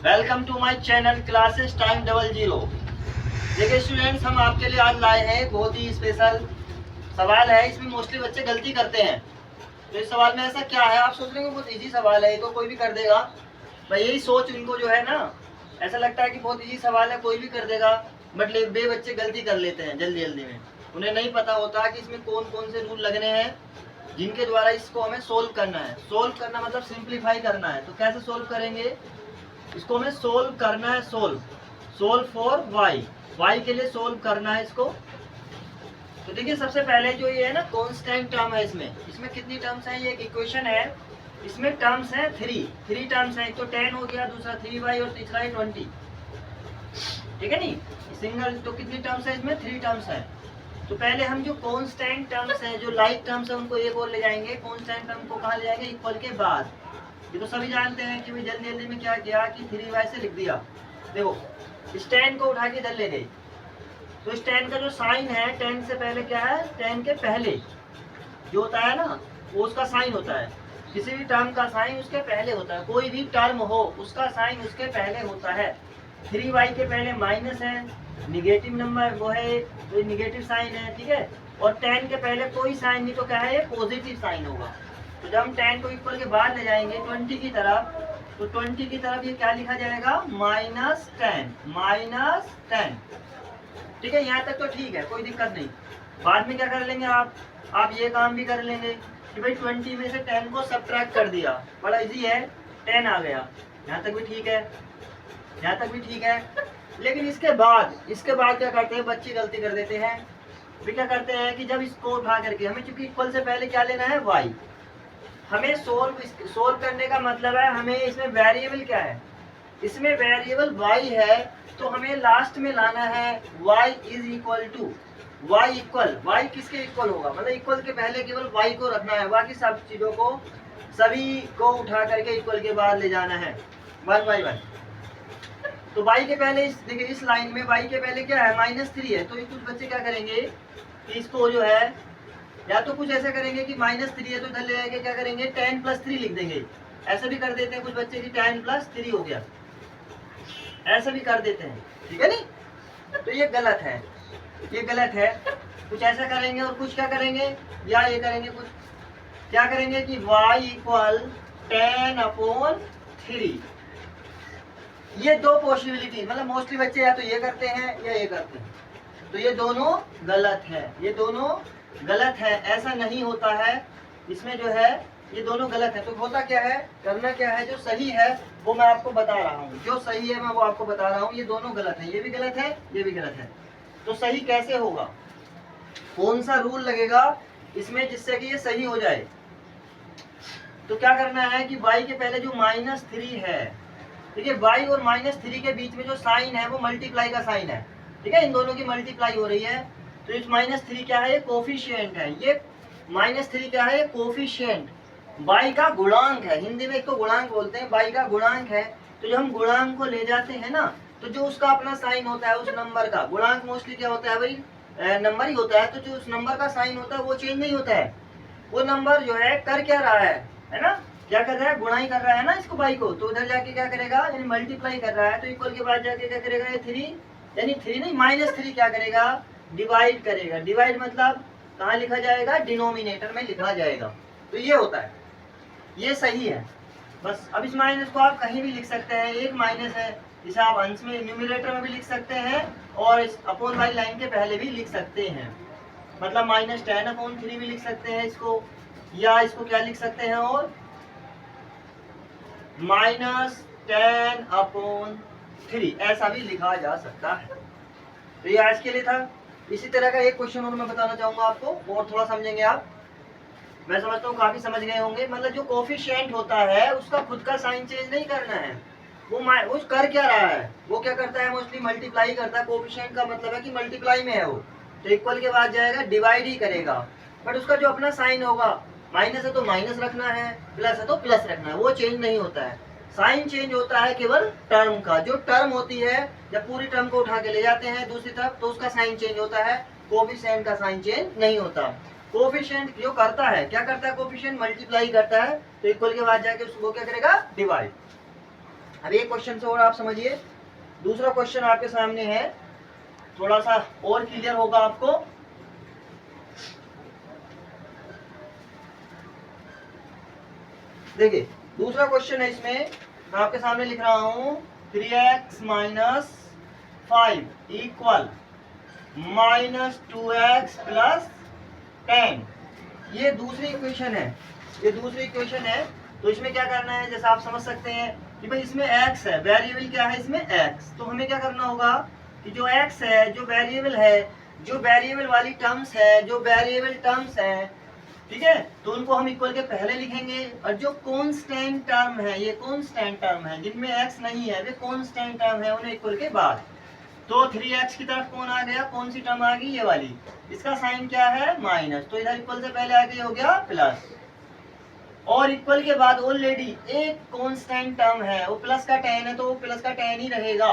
Welcome to my channel classes time 00। देखिए students, हम आपके लिए आज लाए हैं बहुत ही स्पेशल सवाल है। इसमें मोस्टली बच्चे गलती करते हैं। तो इस सवाल में ऐसा क्या है, आप सोच रहे हो बहुत इजी सवाल है, ये तो कोई भी कर देगा। भाई यही सोच उनको जो है ना, ऐसा लगता है कि बहुत इजी सवाल है, कोई भी कर देगा। बट बे बच्चे गलती कर लेते हैं जल्दी जल्दी में। उन्हें नहीं पता होता कि इसमें कौन कौन से रूल लगने हैं जिनके द्वारा इसको हमें सोल्व करना है। सोल्व करना मतलब सिंप्लीफाई करना है। तो कैसे सोल्व करेंगे इसको, हमें सोल्व करना है। सोल्व फॉर वाई, वाई के लिए सोल्व करना है इसको। तो देखिए सबसे पहले जो ये है ना कांस्टेंट टर्म है, इसमें कितनी टर्म्स हैं, ये एक इक्वेशन है, इसमें टर्म्स हैं थ्री टर्म्स हैं। एक तो 10 हो गया, दूसरा 3y और तीसरा है 20। ठीक है नहीं, सिंगल तो कितनी टर्म्स है इसमें, 3 टर्म्स है। तो पहले हम जो कांस्टेंट टर्म्स हैं, जो लाइक टर्म्स है, उनको एक और ले जाएंगे। कांस्टेंट टर्म को कहाँ ले जाएंगे, इक्वल के बाद। ये तो सभी जानते हैं कि जल्दी जल्दी में क्या किया कि 3y से लिख दिया। देखो इस 10 को उठा के इधर ले गई, तो इस 10 का जो साइन है 10 से पहले क्या है, 10 के पहले जो होता है ना वो उसका साइन होता है। किसी भी टर्म का साइन उसके पहले होता है, कोई भी टर्म हो उसका साइन उसके पहले होता है। 3y के पहले माइनस है, निगेटिव नंबर वो है, तो निगेटिव साइन है। ठीक है, और 10 के पहले कोई साइन नहीं, तो क्या है, ये पॉजिटिव साइन होगा। तो जब हम 10 को इक्वल के बाद ले जाएंगे 20 की तरफ, तो 20 की तरफ ये क्या लिखा जाएगा, -10। ठीक है, यहाँ तक तो ठीक है, कोई दिक्कत नहीं। बाद में क्या कर लेंगे आप ये काम भी कर लेंगे कि भाई 20 में से 10 को सब्ट्रैक्ट कर दिया, बड़ा इजी है, 10 आ गया। यहाँ तक भी ठीक है, यहाँ तक भी ठीक है। लेकिन इसके बाद क्या करते हैं बच्चे, गलती कर देते हैं। फिर क्या करते हैं कि जब इसको उठा करके, हमें चूंकि इक्वल से पहले क्या लेना है, वाई। हमें सोल्व करने का मतलब है, हमें इसमें वेरिएबल क्या है, इसमें वेरिएबल y है, तो हमें लास्ट में लाना है y is equal to y किसके इक्वल होगा, मतलब इक्वल के पहले केवल y को रखना है, बाकी सब चीजों को सभी को उठा करके इक्वल के बाद ले जाना है 1 बाई 1। तो y के पहले देखिए इस लाइन में y के पहले क्या है, -3 है। तो कुछ बच्चे क्या करेंगे कि इसको जो है, या तो कुछ ऐसा करेंगे कि -3 है तो इधर ले जाके क्या करेंगे 10 + 3 लिख देंगे। ऐसा भी कर देते हैं कुछ बच्चे कि 10 + 3 हो गया, ऐसा भी कर देते हैं। ठीक है नहीं, तो ये गलत है, ये गलत है। कुछ ऐसा करेंगे और कुछ क्या करेंगे, या ये करेंगे, कुछ क्या करेंगे कि y = 10/3। ये दो पॉसिबिलिटी, मतलब मोस्टली बच्चे या तो ये करते हैं या ये करते हैं, तो ये दोनों गलत है, ये दोनों गलत है, ऐसा नहीं होता है। इसमें जो है ये दोनों गलत है। तो होता क्या है, करना क्या है, जो सही है वो मैं आपको बता रहा हूँ, जो सही है मैं वो आपको बता रहा हूँ। ये दोनों गलत है, ये भी गलत है, ये भी गलत है। तो सही कैसे होगा, कौन सा रूल लगेगा इसमें जिससे कि ये सही हो जाए। तो क्या करना है कि y के पहले जो -3 है, ठीक है, y और -3 के बीच में जो साइन है वो मल्टीप्लाई का साइन है। ठीक है, इन दोनों की मल्टीप्लाई हो रही है। तो इस -3 क्या है, ये कोफिशिएंट है। ये -3 क्या है, ये कोफिशिएंट, y का गुणांक है। हिंदी में एक तो गुणांक बोलते हैं, y का गुणांक है। तो जब हम गुणांक को ले जाते हैं ना, तो जो उसका अपना साइन होता है उस नंबर का, गुणांक मोस्टली क्या होता है भाई, नंबर ही होता है। तो जो उस नंबर का साइन होता है वो चेंज नहीं होता है। वो नंबर जो है कर क्या रहा है ना, क्या कर रहा है, गुणा ही कर रहा है ना इसको y को। तो उधर जाके क्या करेगा, यानी मल्टीप्लाई कर रहा है। तो इक्वल के बाद जाके क्या करेगा, ये 3, यानी 3 नहीं -3 क्या करेगा, डिवाइड करेगा। डिवाइड मतलब कहाँ लिखा जाएगा, डिनोमिनेटर में लिखा जाएगा। तो ये होता है, ये सही है। बस अब इस माइनस को आप कहीं भी लिख सकते हैं, एक माइनस है, इसे आप अंश में न्यूमरेटर में भी लिख सकते हैं और इस अपॉन वाली लाइन के पहले भी लिख सकते हैं। मतलब -10/3 भी लिख सकते हैं इसको, या इसको क्या लिख सकते हैं, और -10/3 ऐसा भी लिखा जा सकता है। तो ये आज के लिए था। इसी तरह का एक क्वेश्चन और मैं बताना चाहूंगा आपको, और थोड़ा समझेंगे आप। मैं समझता हूँ काफी समझ गए होंगे। मतलब जो कोफिशिएंट होता है उसका खुद का साइन चेंज नहीं करना है। वो कर क्या रहा है, वो क्या करता है, मोस्टली मल्टीप्लाई करता है। कोफिशिएंट का मतलब है कि मल्टीप्लाई में है वो, तो इक्वल के बाद जाएगा डिवाइड ही करेगा। बट उसका जो अपना साइन होगा, माइनस है तो माइनस रखना है, प्लस है तो प्लस रखना है, वो चेंज नहीं होता है। साइन चेंज होता है केवल टर्म का। जो टर्म होती है, जब पूरी टर्म को उठा के ले जाते हैं दूसरी तरफ, तो उसका साइन चेंज होता है, कोफिशिएंट का साइन चेंज नहीं होता। कोफिशिएंट जो करता है, क्या करता है, कोफिशिएंट मल्टीप्लाई करता है, तो इक्वल के बाद जाके उसको क्या करेगा, डिवाइड। अब एक क्वेश्चन से और आप समझिए, दूसरा क्वेश्चन आपके सामने है, थोड़ा सा और क्लियर होगा आपको। देखिए दूसरा क्वेश्चन है, इसमें मैं आपके सामने लिख रहा हूं 3x minus 5 equal minus 2x plus 10। ये दूसरी इक्वेशन है, ये दूसरी इक्वेशन है। तो इसमें क्या करना है, जैसा आप समझ सकते हैं कि भाई इसमें x है, वेरिएबल क्या है इसमें x, तो हमें क्या करना होगा कि जो x है, जो वेरिएबल है, जो वेरिएबल वाली टर्म्स है, जो वेरिएबल टर्म्स है, ठीक है, तो उनको हम इक्वल के पहले लिखेंगे, और जो कांस्टेंट टर्म है, ये कांस्टेंट टर्म है जिनमें x नहीं है, वे कांस्टेंट टर्म है, उन्हें इक्वल के बाद। तो 3x की तरफ कौन आ गया, कौन सी टर्म आ गई, ये वाली, इसका साइन क्या है माइनस, तो इधर इक्वल से पहले आ गई हो गया प्लस, और इक्वल के बाद ऑलरेडी एक कांस्टेंट टर्म है, वो प्लस का 10 है तो वो प्लस का 10 ही रहेगा,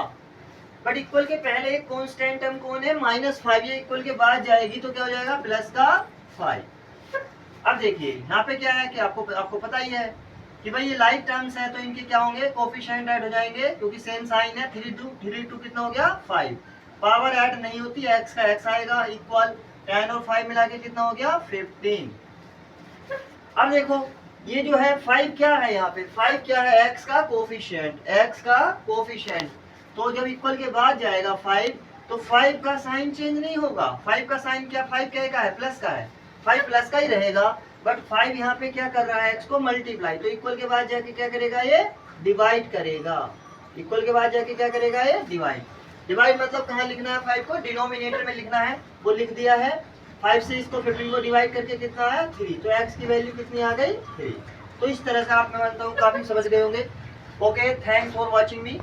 बट इक्वल के पहले एक कांस्टेंट टर्म कौन है, -5, ये इक्वल के बाद जाएगी तो क्या हो जाएगा, प्लस का 5। अब देखिए यहाँ पे क्या है कि आपको पता ही है कि भाई ये लाइक टर्म्स है, तो इनके क्या होंगे, कोफिशिएंट ऐड हो जाएंगे, क्योंकि सेम साइन है, 3 कितना हो गया 5, पावर ऐड नहीं होती, x का x आएगा, इक्वल 10 और 5 मिला के कितना हो गया 15। अब देखो ये जो है 5 क्या है, यहाँ पे 5 क्या है, x का कोफिशिएंट, x का कोफिशिएंट, तो जब इक्वल के बाद जाएगा 5, तो 5 का साइन चेंज नहीं होगा, 5 का साइन क्या, 5 क्या का है, प्लस का है, 5 प्लस का ही रहेगा, बट 5 यहाँ पे क्या कर रहा है, x को मल्टीप्लाई, तो इक्वल के बाद जाके क्या करेगा, ये डिवाइड करेगा, इक्वल के बाद जाके क्या करेगा, ये डिवाइड मतलब कहाँ लिखना है, 5 को डिनोमिनेटर में लिखना है, वो लिख दिया है। 5 से इसको 15 को डिवाइड करके कितना है 3, तो x की वैल्यू कितनी आ गई 3। तो इस तरह से आप, मैं मानता हूँ काफी समझ गए होंगे। Okay, thanks for watching me.